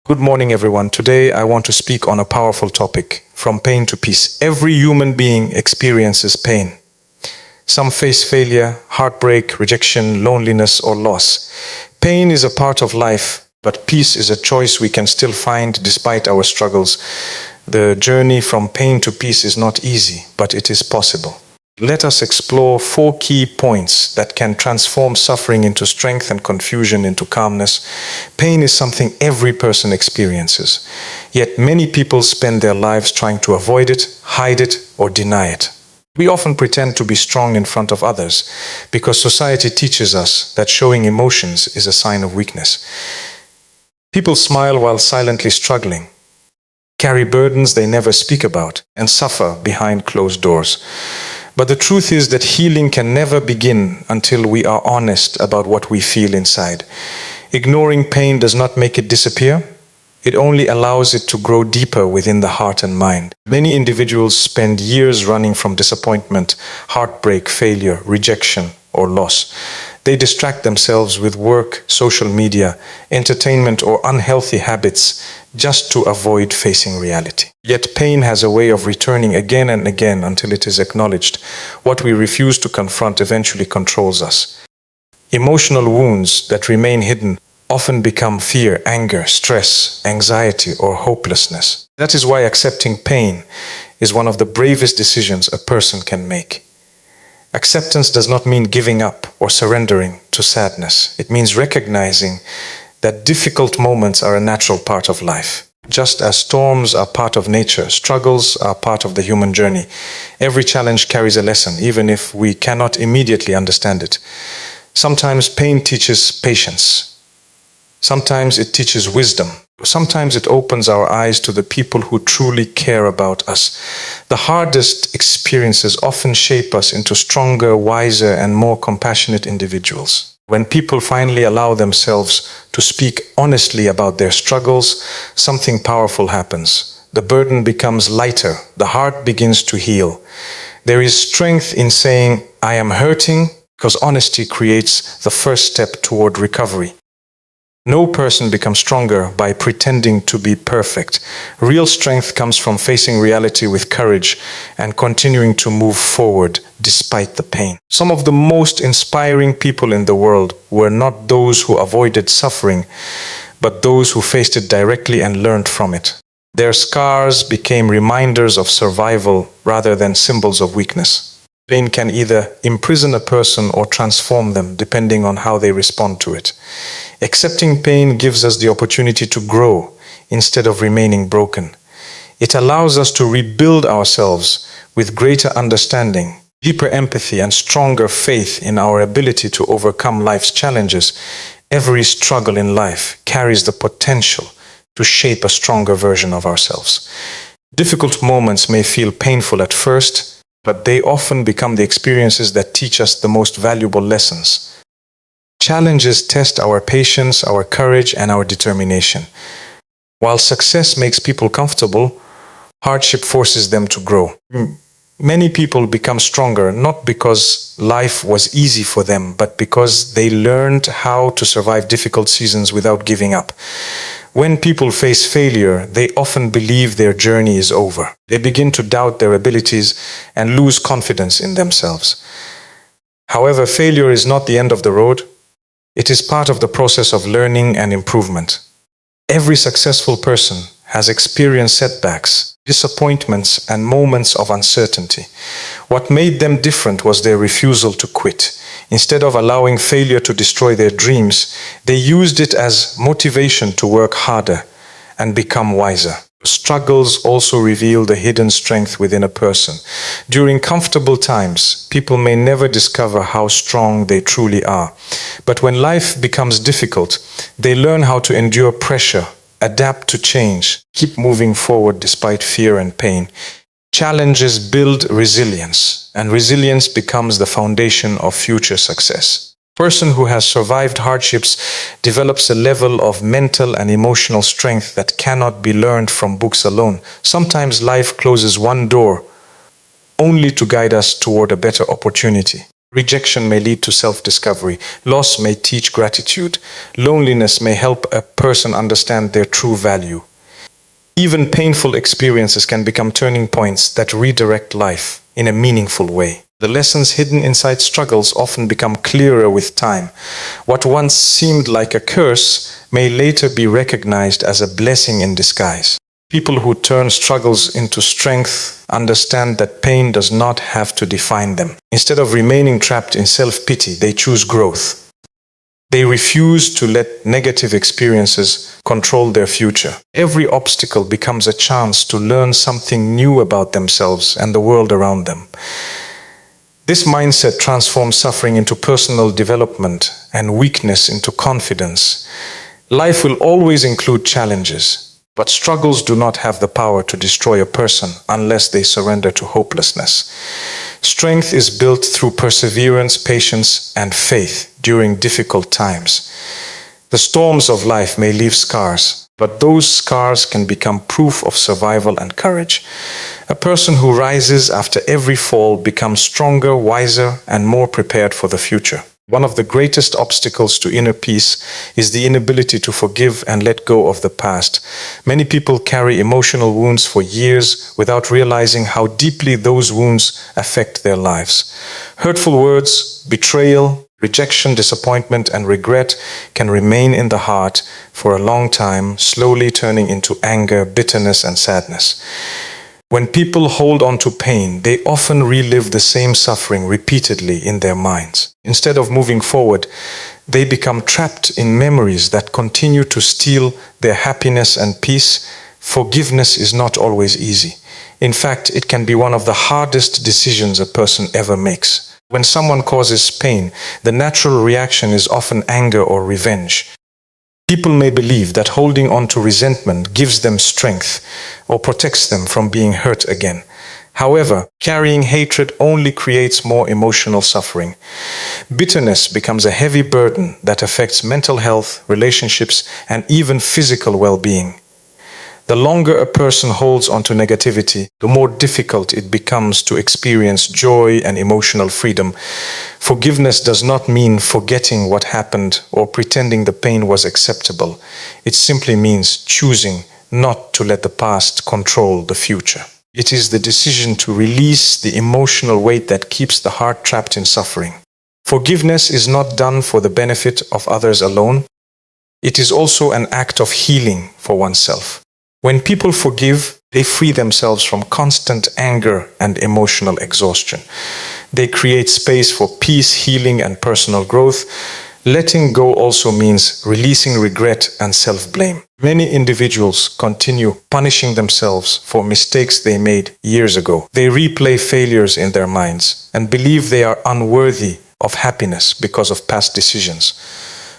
Good morning, everyone. Today, I want to speak on a powerful topic, from pain to peace. Every human being experiences pain. Some face failure, heartbreak, rejection, loneliness, or loss. Pain is a part of life, but peace is a choice we can still find despite our struggles. The journey from pain to peace is not easy, but it is possible. Let us explore 4 key points that can transform suffering into strength and confusion into calmness. Pain is something every person experiences, yet many people spend their lives trying to avoid it, hide it, or deny it. We often pretend to be strong in front of others because society teaches us that showing emotions is a sign of weakness. People smile while silently struggling, carry burdens they never speak about, and suffer behind closed doors. But the truth is that healing can never begin until we are honest about what we feel inside. Ignoring pain does not make it disappear. It only allows it to grow deeper within the heart and mind. Many individuals spend years running from disappointment, heartbreak, failure, rejection, or loss. They distract themselves with work, social media, entertainment, or unhealthy habits just to avoid facing reality. Yet pain has a way of returning again and again until it is acknowledged. What we refuse to confront eventually controls us. Emotional wounds that remain hidden often become fear, anger, stress, anxiety, or hopelessness. That is why accepting pain is one of the bravest decisions a person can make. Acceptance does not mean giving up or surrendering to sadness. It means recognizing that difficult moments are a natural part of life. Just as storms are part of nature, struggles are part of the human journey. Every challenge carries a lesson, even if we cannot immediately understand it. Sometimes pain teaches patience. Sometimes it teaches wisdom. Sometimes it opens our eyes to the people who truly care about us. The hardest experiences often shape us into stronger, wiser, and more compassionate individuals. When people finally allow themselves to speak honestly about their struggles, something powerful happens. The burden becomes lighter. The heart begins to heal. There is strength in saying, "I am hurting," because honesty creates the first step toward recovery. No person becomes stronger by pretending to be perfect. Real strength comes from facing reality with courage and continuing to move forward despite the pain. Some of the most inspiring people in the world were not those who avoided suffering, but those who faced it directly and learned from it. Their scars became reminders of survival rather than symbols of weakness. Pain can either imprison a person or transform them, depending on how they respond to it. Accepting pain gives us the opportunity to grow instead of remaining broken. It allows us to rebuild ourselves with greater understanding, deeper empathy, and stronger faith in our ability to overcome life's challenges. Every struggle in life carries the potential to shape a stronger version of ourselves. Difficult moments may feel painful at first, but they often become the experiences that teach us the most valuable lessons. Challenges test our patience, our courage, and our determination. While success makes people comfortable, hardship forces them to grow. Many people become stronger not because life was easy for them, but because they learned how to survive difficult seasons without giving up. When people face failure, they often believe their journey is over. They begin to doubt their abilities and lose confidence in themselves. However, failure is not the end of the road. It is part of the process of learning and improvement. Every successful person has experienced setbacks, disappointments, and moments of uncertainty. What made them different was their refusal to quit. Instead of allowing failure to destroy their dreams, they used it as motivation to work harder and become wiser. Struggles also reveal the hidden strength within a person. During comfortable times, people may never discover how strong they truly are. But when life becomes difficult, they learn how to endure pressure, adapt to change, keep moving forward despite fear and pain. Challenges build resilience, and resilience becomes the foundation of future success. A person who has survived hardships develops a level of mental and emotional strength that cannot be learned from books alone. Sometimes life closes one door only to guide us toward a better opportunity. Rejection may lead to self-discovery. Loss may teach gratitude. Loneliness may help a person understand their true value. Even painful experiences can become turning points that redirect life in a meaningful way. The lessons hidden inside struggles often become clearer with time. What once seemed like a curse may later be recognized as a blessing in disguise. People who turn struggles into strength understand that pain does not have to define them. Instead of remaining trapped in self-pity, they choose growth. They refuse to let negative experiences control their future. Every obstacle becomes a chance to learn something new about themselves and the world around them. This mindset transforms suffering into personal development and weakness into confidence. Life will always include challenges. But struggles do not have the power to destroy a person unless they surrender to hopelessness. Strength is built through perseverance, patience, and faith during difficult times. The storms of life may leave scars, but those scars can become proof of survival and courage. A person who rises after every fall becomes stronger, wiser, and more prepared for the future. One of the greatest obstacles to inner peace is the inability to forgive and let go of the past. Many people carry emotional wounds for years without realizing how deeply those wounds affect their lives. Hurtful words, betrayal, rejection, disappointment, and regret can remain in the heart for a long time, slowly turning into anger, bitterness, and sadness. When people hold on to pain, they often relive the same suffering repeatedly in their minds. Instead of moving forward, they become trapped in memories that continue to steal their happiness and peace. Forgiveness is not always easy. In fact, it can be one of the hardest decisions a person ever makes. When someone causes pain, the natural reaction is often anger or revenge. People may believe that holding on to resentment gives them strength or protects them from being hurt again. However, carrying hatred only creates more emotional suffering. Bitterness becomes a heavy burden that affects mental health, relationships, and even physical well-being. The longer a person holds on to negativity, the more difficult it becomes to experience joy and emotional freedom. Forgiveness does not mean forgetting what happened or pretending the pain was acceptable. It simply means choosing not to let the past control the future. It is the decision to release the emotional weight that keeps the heart trapped in suffering. Forgiveness is not done for the benefit of others alone. It is also an act of healing for oneself. When people forgive, they free themselves from constant anger and emotional exhaustion. They create space for peace, healing, and personal growth. Letting go also means releasing regret and self-blame. Many individuals continue punishing themselves for mistakes they made years ago. They replay failures in their minds and believe they are unworthy of happiness because of past decisions.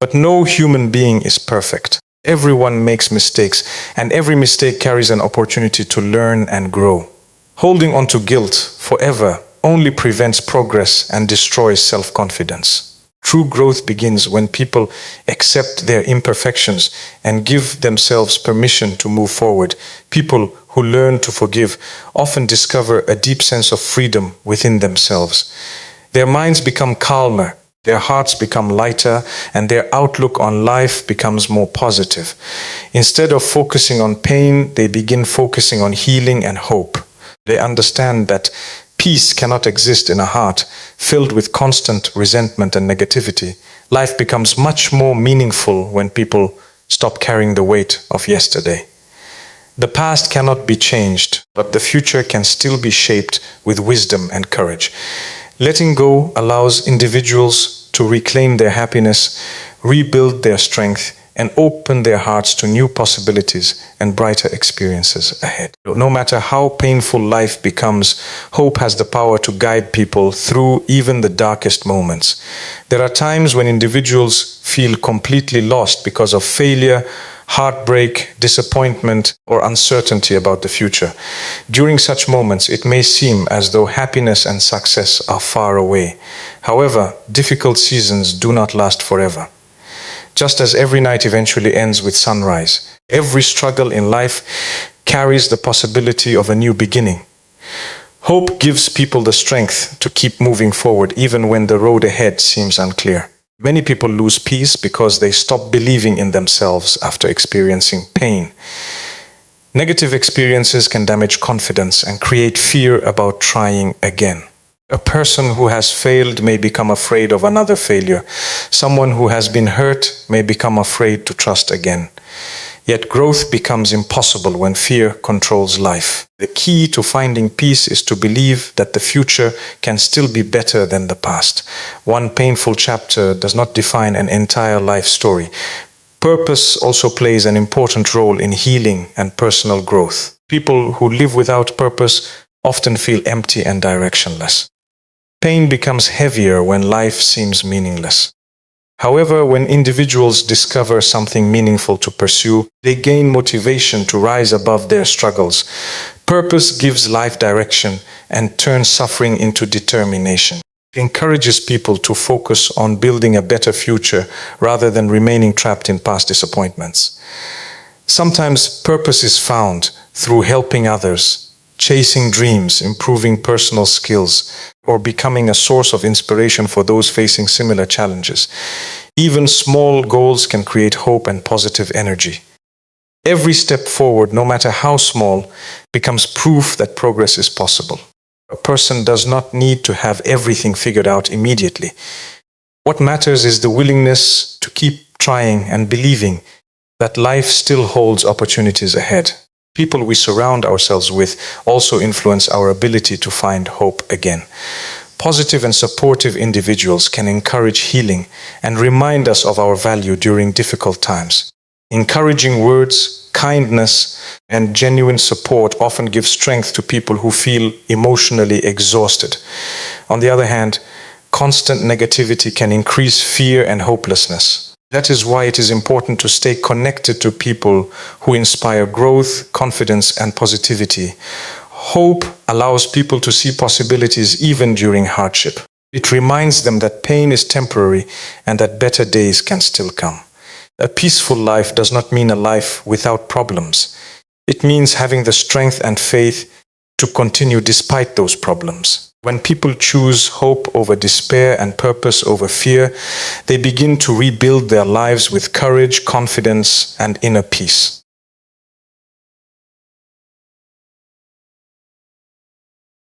But no human being is perfect. Everyone makes mistakes, and every mistake carries an opportunity to learn and grow. Holding on to guilt forever only prevents progress and destroys self-confidence. True growth begins when people accept their imperfections and give themselves permission to move forward. People who learn to forgive often discover a deep sense of freedom within themselves. Their minds become calmer. Their hearts become lighter, and their outlook on life becomes more positive. Instead of focusing on pain, they begin focusing on healing and hope. They understand that peace cannot exist in a heart filled with constant resentment and negativity. Life becomes much more meaningful when people stop carrying the weight of yesterday. The past cannot be changed, but the future can still be shaped with wisdom and courage. Letting go allows individuals to reclaim their happiness, rebuild their strength, and open their hearts to new possibilities and brighter experiences ahead. No matter how painful life becomes, hope has the power to guide people through even the darkest moments. There are times when individuals feel completely lost because of failure, heartbreak, disappointment, or uncertainty about the future. During such moments, it may seem as though happiness and success are far away. However, difficult seasons do not last forever. Just as every night eventually ends with sunrise, every struggle in life carries the possibility of a new beginning. Hope gives people the strength to keep moving forward even when the road ahead seems unclear. Many people lose peace because they stop believing in themselves after experiencing pain. Negative experiences can damage confidence and create fear about trying again. A person who has failed may become afraid of another failure. Someone who has been hurt may become afraid to trust again. Yet growth becomes impossible when fear controls life. The key to finding peace is to believe that the future can still be better than the past. One painful chapter does not define an entire life story. Purpose also plays an important role in healing and personal growth. People who live without purpose often feel empty and directionless. Pain becomes heavier when life seems meaningless. However, when individuals discover something meaningful to pursue, they gain motivation to rise above their struggles. Purpose gives life direction and turns suffering into determination. It encourages people to focus on building a better future rather than remaining trapped in past disappointments. Sometimes purpose is found through helping others, chasing dreams, improving personal skills, or becoming a source of inspiration for those facing similar challenges. Even small goals can create hope and positive energy. Every step forward, no matter how small, becomes proof that progress is possible. A person does not need to have everything figured out immediately. What matters is the willingness to keep trying and believing that life still holds opportunities ahead. People we surround ourselves with also influence our ability to find hope again. Positive and supportive individuals can encourage healing and remind us of our value during difficult times. Encouraging words, kindness, and genuine support often give strength to people who feel emotionally exhausted. On the other hand, constant negativity can increase fear and hopelessness. That is why it is important to stay connected to people who inspire growth, confidence, and positivity. Hope allows people to see possibilities even during hardship. It reminds them that pain is temporary and that better days can still come. A peaceful life does not mean a life without problems. It means having the strength and faith to continue despite those problems. When people choose hope over despair and purpose over fear, they begin to rebuild their lives with courage, confidence, and inner peace.